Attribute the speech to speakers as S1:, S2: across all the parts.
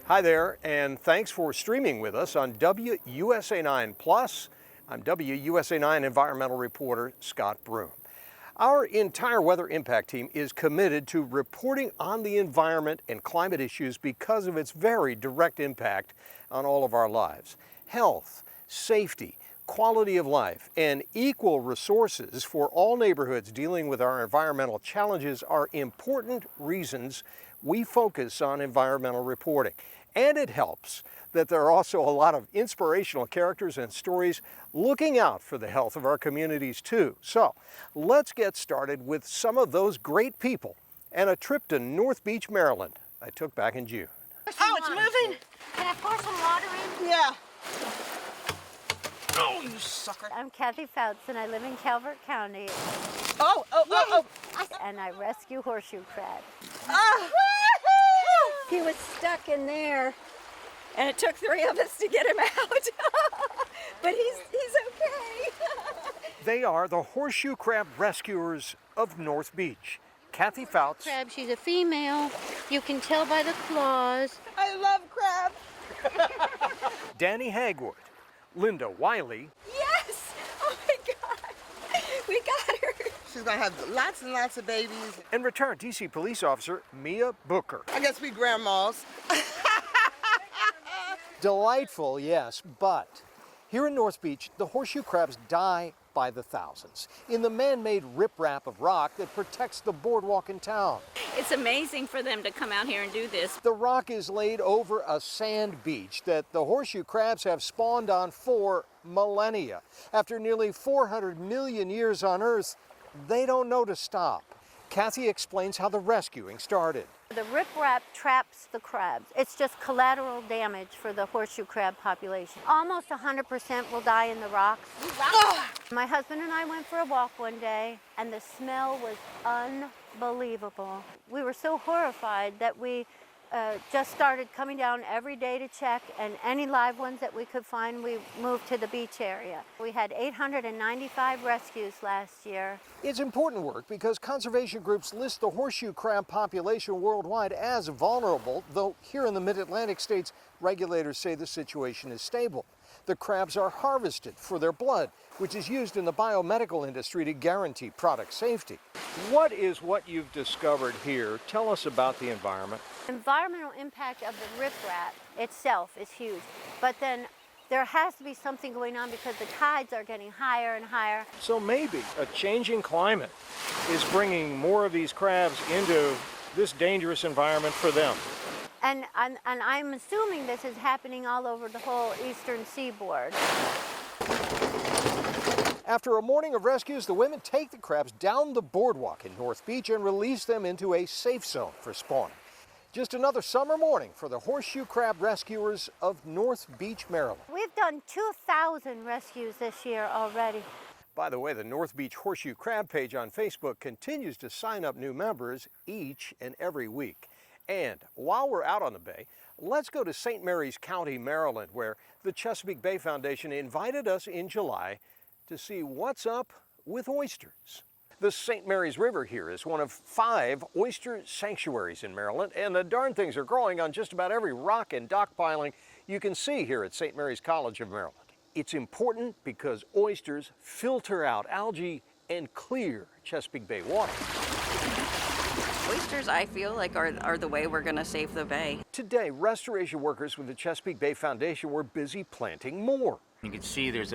S1: Hi there, and thanks for streaming with us on WUSA 9 Plus. I'm WUSA 9 environmental reporter Scott Broom. Our entire weather impact team is committed to reporting on the environment and climate issues because of its very direct impact on all of our lives. Health, safety, quality of life, and equal resources for all neighborhoods dealing with our environmental challenges are important reasons we focus on environmental reporting. And it helps that there are also a lot of inspirational characters and stories looking out for the health of our communities too. So let's get started with some of those great people and a trip to North Beach, Maryland I took back in June.
S2: Oh, it's moving!
S3: Can I pour some water in?
S2: Yeah. Oh, you sucker.
S3: I'm Kathy Fouts and I live in Calvert County.
S2: Oh.
S3: And I rescue horseshoe crab.
S2: Ah.
S4: He was stuck in there, and it took 3 of us to get him out. But he's okay.
S1: They are the horseshoe crab rescuers of North Beach. Kathy Fouts,
S3: Crab, she's a female. You can tell by the claws.
S2: I love crab.
S1: Danny Hagwood, Linda Wiley,
S4: Yes! Oh my God! We got her.
S2: She's gonna have lots and lots of babies.
S1: and retired DC police officer Mia Booker.
S2: I guess we grandmas.
S1: Delightful, yes, but here in North Beach, the horseshoe crabs die by the thousands in the man-made riprap of rock that protects the boardwalk in town.
S4: It's amazing for them to come out here and do this.
S1: The rock is laid over a sand beach that the horseshoe crabs have spawned on for millennia. After nearly 400 million years on Earth, they don't know to stop. Kathy explains how the rescuing started.
S3: The riprap traps the crabs. It's just collateral damage for the horseshoe crab population. Almost 100% will die in the rocks. My husband and I went for a walk one day, and the smell was unbelievable. We were so horrified that we just started coming down every day to check, and any live ones that we could find, we moved to the beach area. We had 895 rescues last year.
S1: It's important work because conservation groups list the horseshoe crab population worldwide as vulnerable, though here in the mid-Atlantic states, regulators say the situation is stable. The crabs are harvested for their blood, which is used in the biomedical industry to guarantee product safety. What is what you've discovered here? Tell us about the environment.
S3: Environmental impact of the riprap itself is huge, but then there has to be something going on because the tides are getting higher and higher.
S1: So maybe a changing climate is bringing more of these crabs into this dangerous environment for them.
S3: And I'm assuming this is happening all over the whole eastern seaboard.
S1: After a morning of rescues, the women take the crabs down the boardwalk in North Beach and release them into a safe zone for spawning. Just another summer morning for the horseshoe crab rescuers of North Beach, Maryland.
S3: We've done 2,000 rescues this year already.
S1: By the way, the North Beach Horseshoe Crab page on Facebook continues to sign up new members each and every week. And while we're out on the bay, let's go to St. Mary's County, Maryland, where the Chesapeake Bay Foundation invited us in July to see what's up with oysters. The St. Mary's River here is one of 5 oyster sanctuaries in Maryland, and the darn things are growing on just about every rock and dock piling you can see here at St. Mary's College of Maryland. It's important because oysters filter out algae and clear Chesapeake Bay water.
S4: Oysters, I feel like, are the way we're going to save the bay.
S1: Today, restoration workers with the Chesapeake Bay Foundation were busy planting more.
S5: You can see there's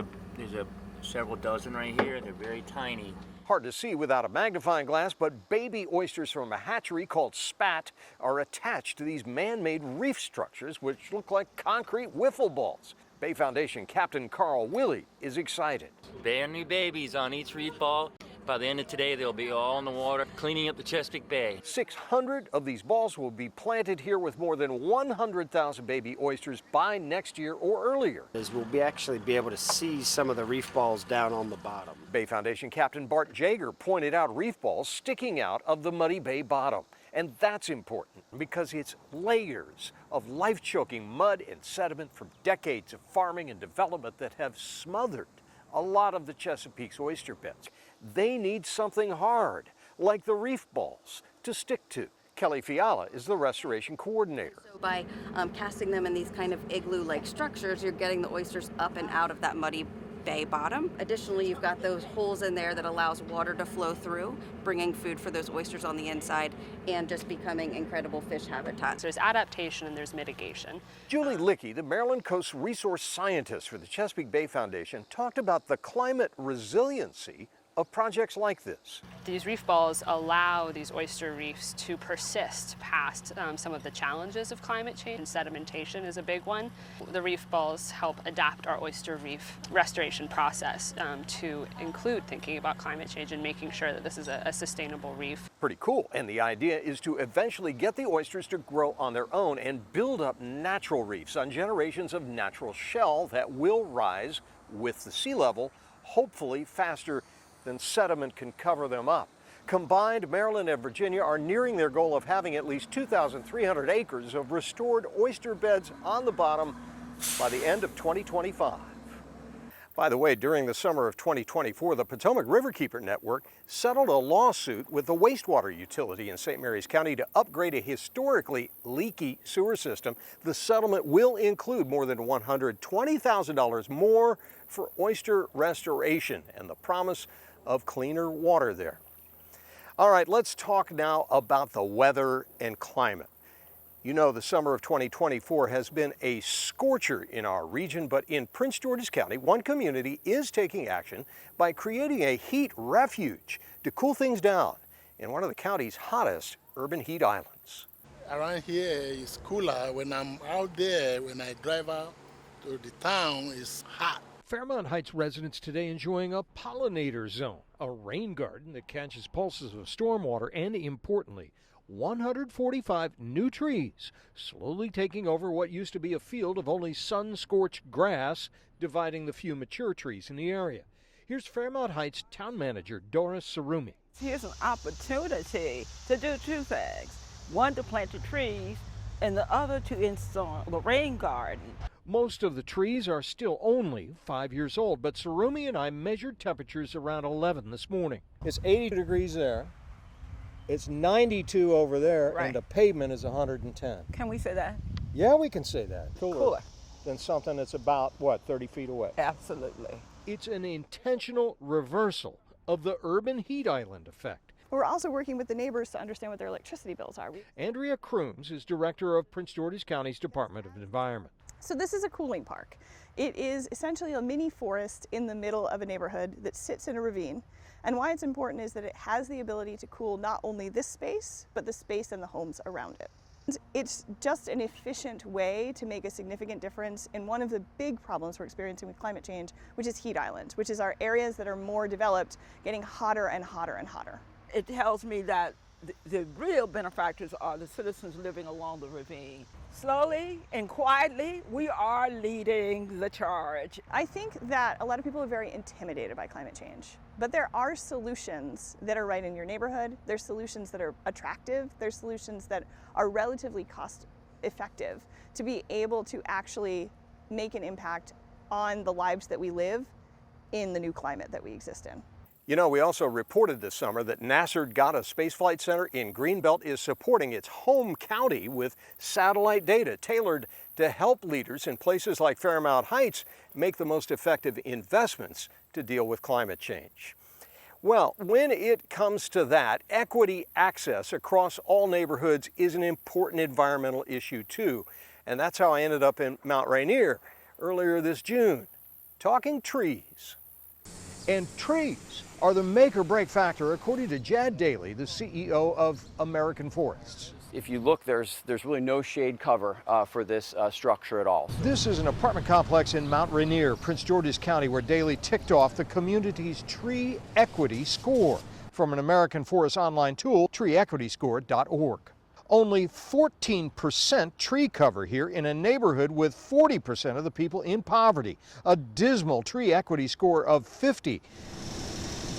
S5: several dozen right here. They're very tiny.
S1: Hard to see without a magnifying glass, but baby oysters from a hatchery called Spat are attached to these man-made reef structures which look like concrete wiffle balls. Bay Foundation Captain Carl Willey is excited.
S5: Brand new babies on each reef ball. By the end of today, they'll be all in the water, cleaning up the Chesapeake Bay.
S1: 600 of these balls will be planted here with more than 100,000 baby oysters by next year or earlier.
S6: We'll actually be able to see some of the reef balls down on the bottom.
S1: Bay Foundation Captain Bart Jager pointed out reef balls sticking out of the muddy bay bottom. And that's important because it's layers of life-choking mud and sediment from decades of farming and development that have smothered a lot of the Chesapeake's oyster beds. They need something hard, like the reef balls, to stick to, Kelly Fiala is the restoration coordinator.
S7: So by casting them in these kind of igloo-like structures, you're getting the oysters up and out of that muddy bay bottom. Additionally, you've got those holes in there that allows water to flow through, bringing food for those oysters on the inside and just becoming incredible fish habitats.
S8: There's adaptation and there's mitigation.
S1: Julie Lickey, the Maryland Coast resource scientist for the Chesapeake Bay Foundation, talked about the climate resiliency of projects like this.
S8: These reef balls allow these oyster reefs to persist past some of the challenges of climate change, and sedimentation is a big one. The reef balls help adapt our oyster reef restoration process to include thinking about climate change and making sure that this is a sustainable reef.
S1: Pretty cool. And the idea is to eventually get the oysters to grow on their own and build up natural reefs on generations of natural shell that will rise with the sea level, hopefully faster than sediment can cover them up. Combined, Maryland and Virginia are nearing their goal of having at least 2,300 acres of restored oyster beds on the bottom by the end of 2025. By the way, during the summer of 2024, the Potomac Riverkeeper Network settled a lawsuit with the wastewater utility in St. Mary's County to upgrade a historically leaky sewer system. The settlement will include more than $120,000 more for oyster restoration and the promise of cleaner water there. All right, let's talk now about the weather and climate. You know, the summer of 2024 has been a scorcher in our region, but in Prince George's County, one community is taking action by creating a heat refuge to cool things down in one of the county's hottest urban heat islands.
S9: Around here is cooler. When I'm out there, when I drive out to the town, it's hot.
S1: Fairmont Heights residents today enjoying a pollinator zone, a rain garden that catches pulses of stormwater and, importantly, 145 new trees slowly taking over what used to be a field of only sun-scorched grass, dividing the few mature trees in the area. Here's Fairmont Heights Town Manager Doris Sarumi.
S10: Here's an opportunity to do two things. One, to plant the trees, and the other to install the rain garden.
S1: Most of the trees are still only 5 years old, but Sarumi and I measured temperatures around 11 this morning. It's 80 degrees there, it's 92 over there,
S10: right,
S1: and the pavement is 110.
S10: Can we say that?
S1: Yeah, we can say that.
S10: Cooler
S1: than something that's about, what, 30 feet away?
S10: Absolutely.
S1: It's an intentional reversal of the urban heat island effect.
S11: We're also working with the neighbors to understand what their electricity bills are.
S1: Andrea Crooms is director of Prince George's County's Department of Environment.
S11: So this is a cooling park. It is essentially a mini forest in the middle of a neighborhood that sits in a ravine. And why it's important is that it has the ability to cool not only this space, but the space and the homes around it. It's just an efficient way to make a significant difference in one of the big problems we're experiencing with climate change, which is heat islands, which is our areas that are more developed getting hotter and hotter and hotter.
S10: It tells me that the real benefactors are the citizens living along the ravine. Slowly and quietly, we are leading the charge.
S11: I think that a lot of people are very intimidated by climate change, but there are solutions that are right in your neighborhood. There's solutions that are attractive. There's solutions that are relatively cost effective to be able to actually make an impact on the lives that we live in the new climate that we exist in.
S1: You know, we also reported this summer that Nasser Ghada Space Flight Center in Greenbelt is supporting its home county with satellite data tailored to help leaders in places like Fairmont Heights make the most effective investments to deal with climate change. Well, when it comes to that, equity access across all neighborhoods is an important environmental issue too. And that's how I ended up in Mount Rainier earlier this June, talking trees. And trees are the make or break factor, according to Jad Daly, the CEO of American Forests.
S12: If you look, there's really no shade cover for this structure at all.
S1: This is an apartment complex in Mount Rainier, Prince George's County, where Daly ticked off the community's tree equity score from an American Forest online tool, treeequityscore.org. Only 14% tree cover here in a neighborhood with 40% of the people in poverty, a dismal tree equity score of 50.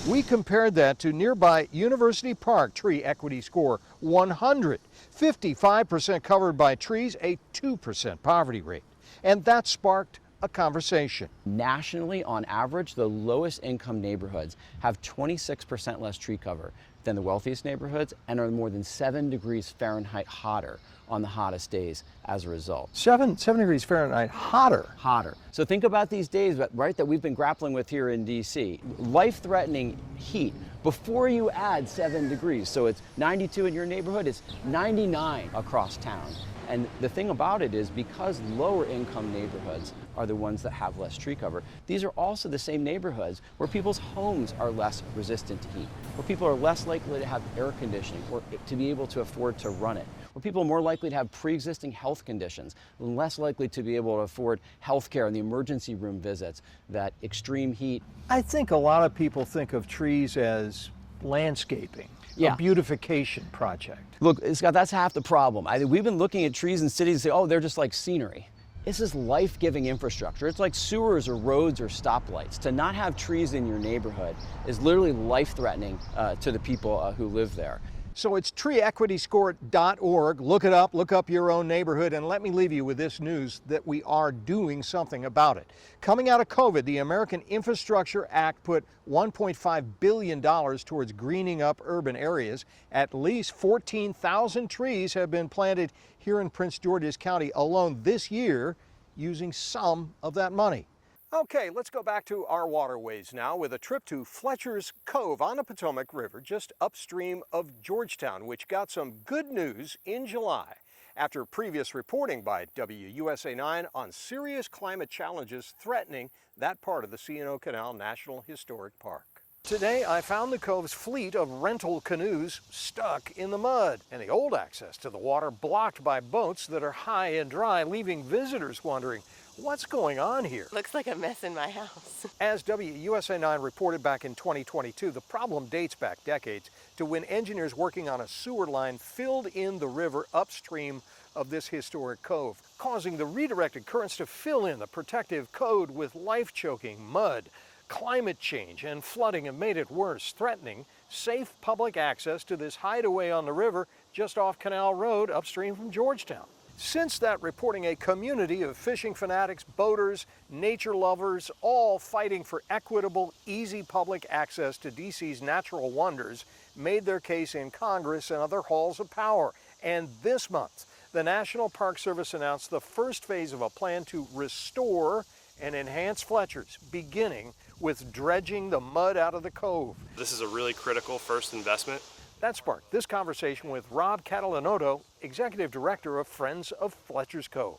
S1: We compared that to nearby University Park tree equity score 100, 55% covered by trees, a 2% poverty rate. And that sparked a conversation.
S12: Nationally, on average, the lowest income neighborhoods have 26% less tree cover. than the wealthiest neighborhoods and are more than 7 degrees Fahrenheit hotter on the hottest days as a result.
S1: 7 degrees Fahrenheit hotter?
S12: Hotter. So think about these days, right, that we've been grappling with here in DC. Life-threatening heat before you add 7 degrees. So it's 92 in your neighborhood, it's 99 across town. And the thing about it is, because lower income neighborhoods are the ones that have less tree cover, these are also the same neighborhoods where people's homes are less resistant to heat, where people are less likely to have air conditioning or to be able to afford to run it, where people are more likely to have pre-existing health conditions, and less likely to be able to afford health care and the emergency room visits that extreme heat.
S1: I think a lot of people think of trees as landscaping.
S12: Yeah.
S1: A beautification project.
S12: Look, Scott, that's half the problem. We've been looking at trees in cities and say, oh, they're just like scenery. This is life-giving infrastructure. It's like sewers or roads or stoplights. To not have trees in your neighborhood is literally life-threatening to the people who live there.
S1: So it's treeequityscore.org. Look it up, look up your own neighborhood, and let me leave you with this news that we are doing something about it. Coming out of COVID, the American Infrastructure Act put $1.5 billion towards greening up urban areas. At least 14,000 trees have been planted here in Prince George's County alone this year using some of that money. Okay, let's go back to our waterways now with a trip to Fletchers Cove on the Potomac River, just upstream of Georgetown, which got some good news in July after previous reporting by WUSA 9 on serious climate challenges threatening that part of the C&O Canal National Historic Park. Today, I found the cove's fleet of rental canoes stuck in the mud, and the old access to the water blocked by boats that are high and dry, leaving visitors wondering, what's going on here?
S2: Looks like a mess in my house.
S1: As WUSA 9 reported back in 2022, the problem dates back decades to when engineers working on a sewer line filled in the river upstream of this historic cove, causing the redirected currents to fill in the protective code with life-choking mud. Climate change and flooding have made it worse, threatening safe public access to this hideaway on the river just off Canal Road upstream from Georgetown. Since that reporting, a community of fishing fanatics, boaters, nature lovers, all fighting for equitable, easy public access to DC's natural wonders, made their case in Congress and other halls of power. And this month, the National Park Service announced the first phase of a plan to restore and enhance Fletchers, beginning with dredging the mud out of the cove.
S13: This is a really critical first investment.
S1: That sparked this conversation with Rob Catalanotto, Executive Director of Friends of Fletchers Cove.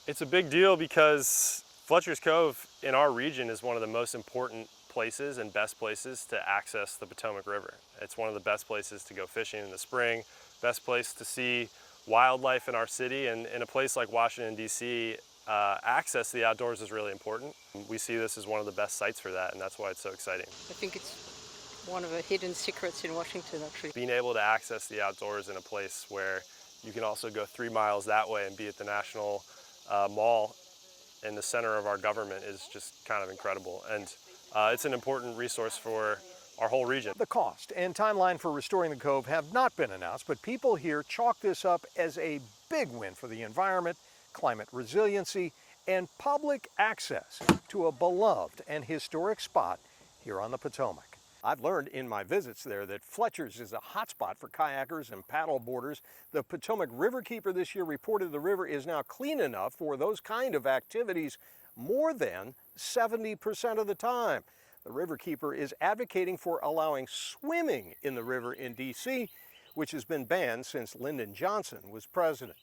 S13: It's a big deal because Fletchers Cove in our region is one of the most important places and best places to access the Potomac River. It's one of the best places to go fishing in the spring, best place to see wildlife in our city, and in a place like Washington, D.C., access to the outdoors is really important. We see this as one of the best sites for that, and that's why it's so exciting.
S14: I think it's one of the hidden secrets in Washington, actually.
S13: Being able to access the outdoors in a place where you can also go 3 miles that way and be at the National Mall in the center of our government is just kind of incredible. And it's an important resource for our whole region.
S1: The cost and timeline for restoring the cove have not been announced, but people here chalk this up as a big win for the environment, climate resiliency, and public access to a beloved and historic spot here on the Potomac. I've learned in my visits there that Fletchers is a hotspot for kayakers and paddle boarders. The Potomac Riverkeeper this year reported the river is now clean enough for those kind of activities more than 70% of the time. The Riverkeeper is advocating for allowing swimming in the river in D.C., which has been banned since Lyndon Johnson was president.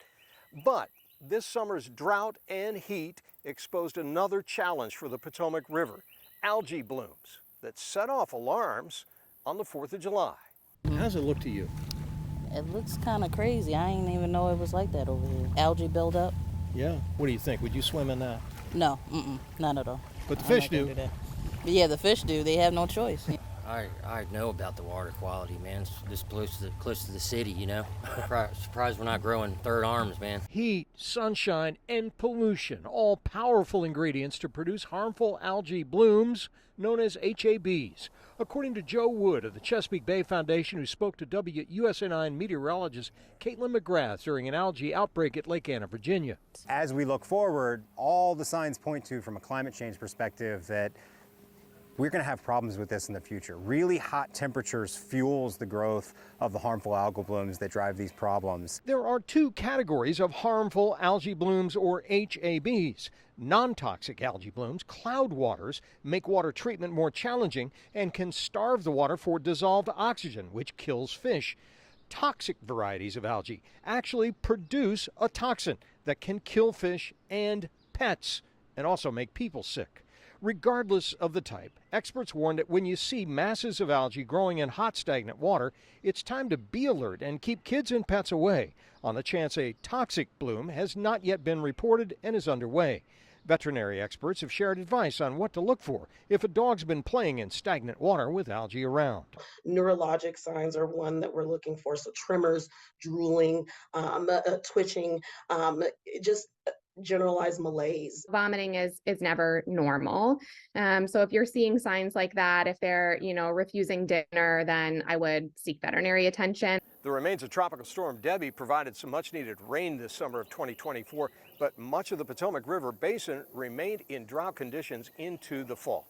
S1: But this summer's drought and heat exposed another challenge for the Potomac River, algae blooms that set off alarms on the 4th of July. How does it look to you?
S15: It looks kind of crazy. I didn't even know it was like that over here. Algae buildup.
S1: Yeah. What do you think? Would you swim in that?
S15: No, not at all.
S1: But the fish do.
S15: But yeah, the fish do. They have no choice.
S16: I know about the water quality, man. It's this close to the city, you know. Surprised we're not growing third arms, man.
S1: Heat, sunshine, and pollution, all powerful ingredients to produce harmful algae blooms known as HABs. According to Joe Wood of the Chesapeake Bay Foundation, who spoke to WUSA 9 meteorologist Caitlin McGrath during an algae outbreak at Lake Anna, Virginia.
S17: As we look forward, all the signs point to, from a climate change perspective, that we're going to have problems with this in the future. Really hot temperatures fuels the growth of the harmful algal blooms that drive these problems.
S1: There are two categories of harmful algae blooms, or HABs. Non-toxic algae blooms, cloud waters, make water treatment more challenging and can starve the water for dissolved oxygen, which kills fish. Toxic varieties of algae actually produce a toxin that can kill fish and pets and also make people sick. Regardless of the type, experts warn that when you see masses of algae growing in hot, stagnant water, it's time to be alert and keep kids and pets away on the chance a toxic bloom has not yet been reported and is underway. Veterinary experts have shared advice on what to look for if a dog's been playing in stagnant water with algae around.
S18: Neurologic signs are one that we're looking for, so tremors, drooling, twitching, just generalized malaise.
S19: Vomiting is never normal. So if you're seeing signs like that, if they're, refusing dinner, then I would seek veterinary attention.
S1: The remains of Tropical Storm Debbie provided some much-needed rain this summer of 2024, but much of the Potomac River Basin remained in drought conditions into the fall.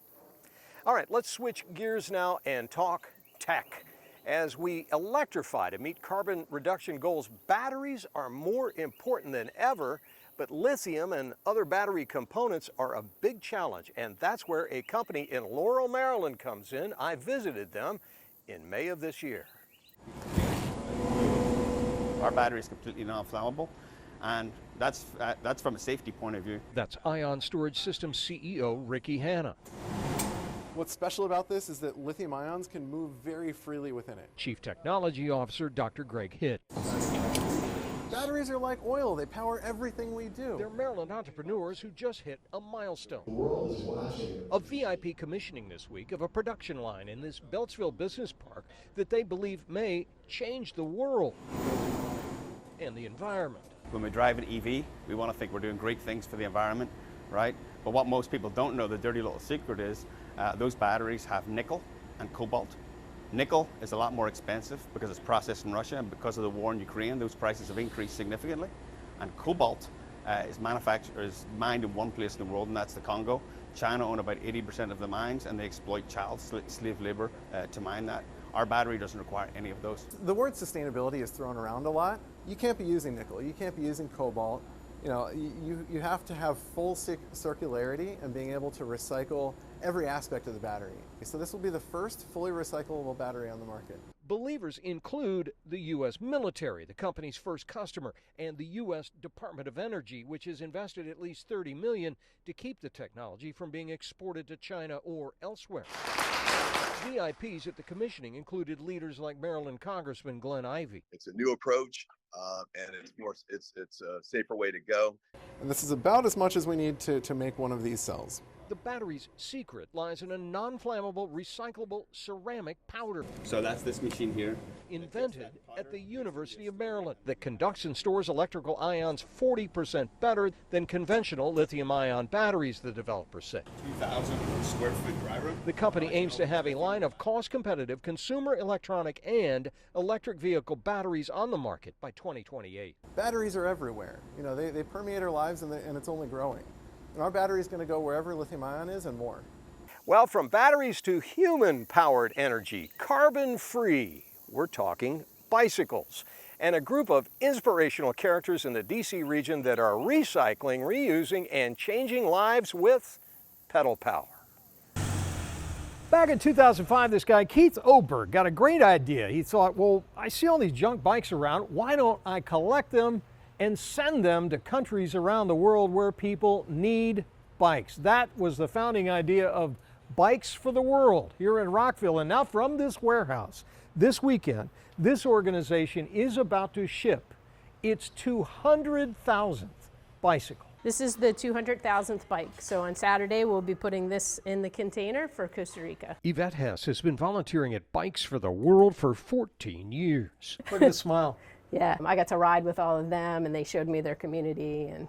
S1: All right, let's switch gears now and talk tech. As we electrify to meet carbon reduction goals, batteries are more important than ever, but lithium and other battery components are a big challenge, and that's where a company in Laurel, Maryland comes in. I visited them in May of this year.
S20: Our battery is completely non-flammable, and that's from a safety point of view.
S1: That's Ion Storage Systems CEO Ricky Hanna.
S21: What's special about this is that lithium ions can move very freely within it.
S1: Chief Technology Officer Dr. Greg Hitt.
S21: Batteries are like oil. They power everything we do.
S1: They're Maryland entrepreneurs who just hit a milestone.
S21: The world is watching.
S1: A VIP commissioning this week of a production line in this Beltsville business park that they believe may change the world and the environment.
S20: When we drive an EV, we want to think we're doing great things for the environment, right? But what most people don't know, the dirty little secret is, those batteries have nickel and cobalt. Nickel is a lot more expensive because it's processed in Russia, and because of the war in Ukraine, those prices have increased significantly. And cobalt is mined in one place in the world, and that's the Congo. China own about 80% of the mines, and they exploit child slave labor to mine that. Our battery doesn't require any of those.
S21: The word sustainability is thrown around a lot. You can't be using nickel. You can't be using cobalt. You have to have full circularity and being able to recycle every aspect of the battery. So this will be the first fully recyclable battery on the market.
S1: Believers include the U.S. military, the company's first customer, and the U.S. Department of Energy, which has invested at least $30 million to keep the technology from being exported to China or elsewhere. VIPs at the commissioning included leaders like Maryland Congressman Glenn Ivey.
S22: It's a new approach, and it's a safer way to go.
S21: And this is about as much as we need to make one of these cells.
S1: The battery's secret lies in a non-flammable, recyclable ceramic powder.
S20: So that's this machine here.
S1: Invented at the University of Maryland that conducts and stores electrical ions 40% better than conventional lithium-ion batteries, the developers say.
S20: 2,000 square foot dry room.
S1: The company aims to have a line of cost-competitive consumer electronic and electric vehicle batteries on the market by 2028.
S21: Batteries are everywhere. They permeate our lives, and it's only growing. And our battery is going to go wherever lithium ion is and more.
S1: Well, from batteries to human-powered energy, carbon-free, we're talking bicycles. And a group of inspirational characters in the DC region that are recycling, reusing, and changing lives with pedal power. Back in 2005, this guy, Keith Oberg, got a great idea. He thought, well, I see all these junk bikes around. Why don't I collect them and send them to countries around the world where people need bikes? That was the founding idea of Bikes for the World here in Rockville. And now from this warehouse, this weekend, this organization is about to ship its 200,000th bicycle.
S23: This is the 200,000th bike. So on Saturday, we'll be putting this in the container for Costa Rica.
S1: Yvette Hess has been volunteering at Bikes for the World for 14 years. Look at the smile.
S23: Yeah, I got to ride with all of them, and they showed me their community, and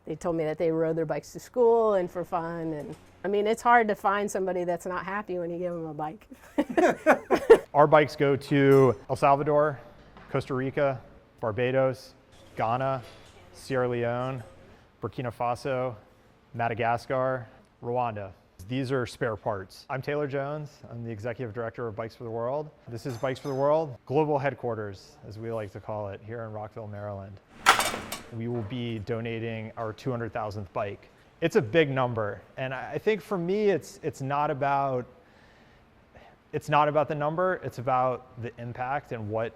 S23: they told me that they rode their bikes to school and for fun. And I mean, it's hard to find somebody that's not happy when you give them a bike.
S24: Our bikes go to El Salvador, Costa Rica, Barbados, Ghana, Sierra Leone, Burkina Faso, Madagascar, Rwanda. These are spare parts. I'm Taylor Jones. I'm the Executive Director of Bikes for the World. This is Bikes for the World, global headquarters, as we like to call it, here in Rockville, Maryland. We will be donating our 200,000th bike. It's a big number, and I think for me, it's not about the number. It's about the impact and what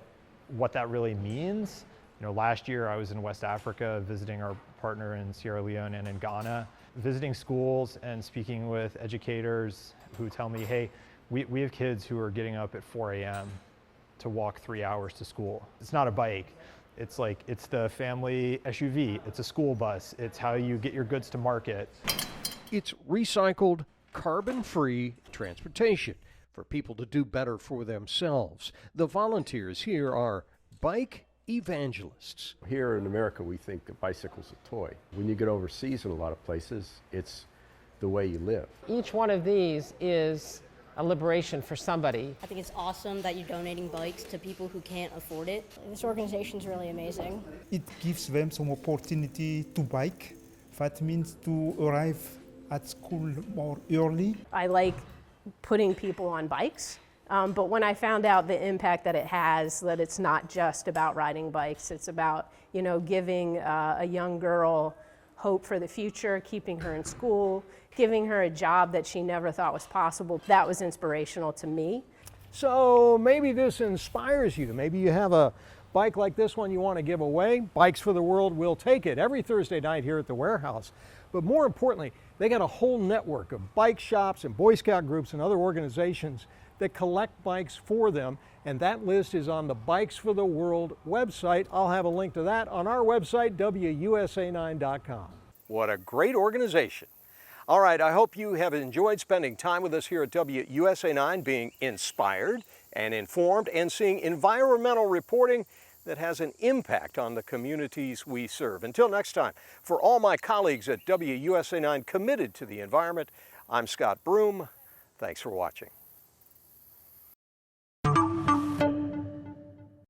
S24: that really means. You know, last year I was in West Africa visiting our partner in Sierra Leone and in Ghana, visiting schools and speaking with educators who tell me, hey, we have kids who are getting up at 4 a.m. to walk 3 hours to school. It's not a bike. It's the family SUV. It's a school bus. It's how you get your goods to market.
S1: It's recycled, carbon-free transportation for people to do better for themselves. The volunteers here are bike evangelists.
S3: Here in America, we think a bicycle's a toy. When you get overseas in a lot of places, it's the way you live.
S23: Each one of these is a liberation for somebody.
S4: I think it's awesome that you're donating bikes to people who can't afford it. This organization is really amazing.
S5: It gives them some opportunity to bike. That means to arrive at school more early.
S23: I like putting people on bikes, but when I found out the impact that it has, that it's not just about riding bikes, it's about, you know, giving a young girl hope for the future, keeping her in school, giving her a job that she never thought was possible. That was inspirational to me.
S1: So maybe this inspires you. Maybe you have a bike like this one you want to give away. Bikes for the World will take it every Thursday night here at the warehouse. But more importantly, they got a whole network of bike shops and Boy Scout groups and other organizations that collect bikes for them, and that list is on the Bikes for the World website. I'll have a link to that on our website, WUSA9.com. What a great organization. All right, I hope you have enjoyed spending time with us here at WUSA9, being inspired and informed and seeing environmental reporting that has an impact on the communities we serve. Until next time, for all my colleagues at WUSA9 committed to the environment, I'm Scott Broom. Thanks for watching.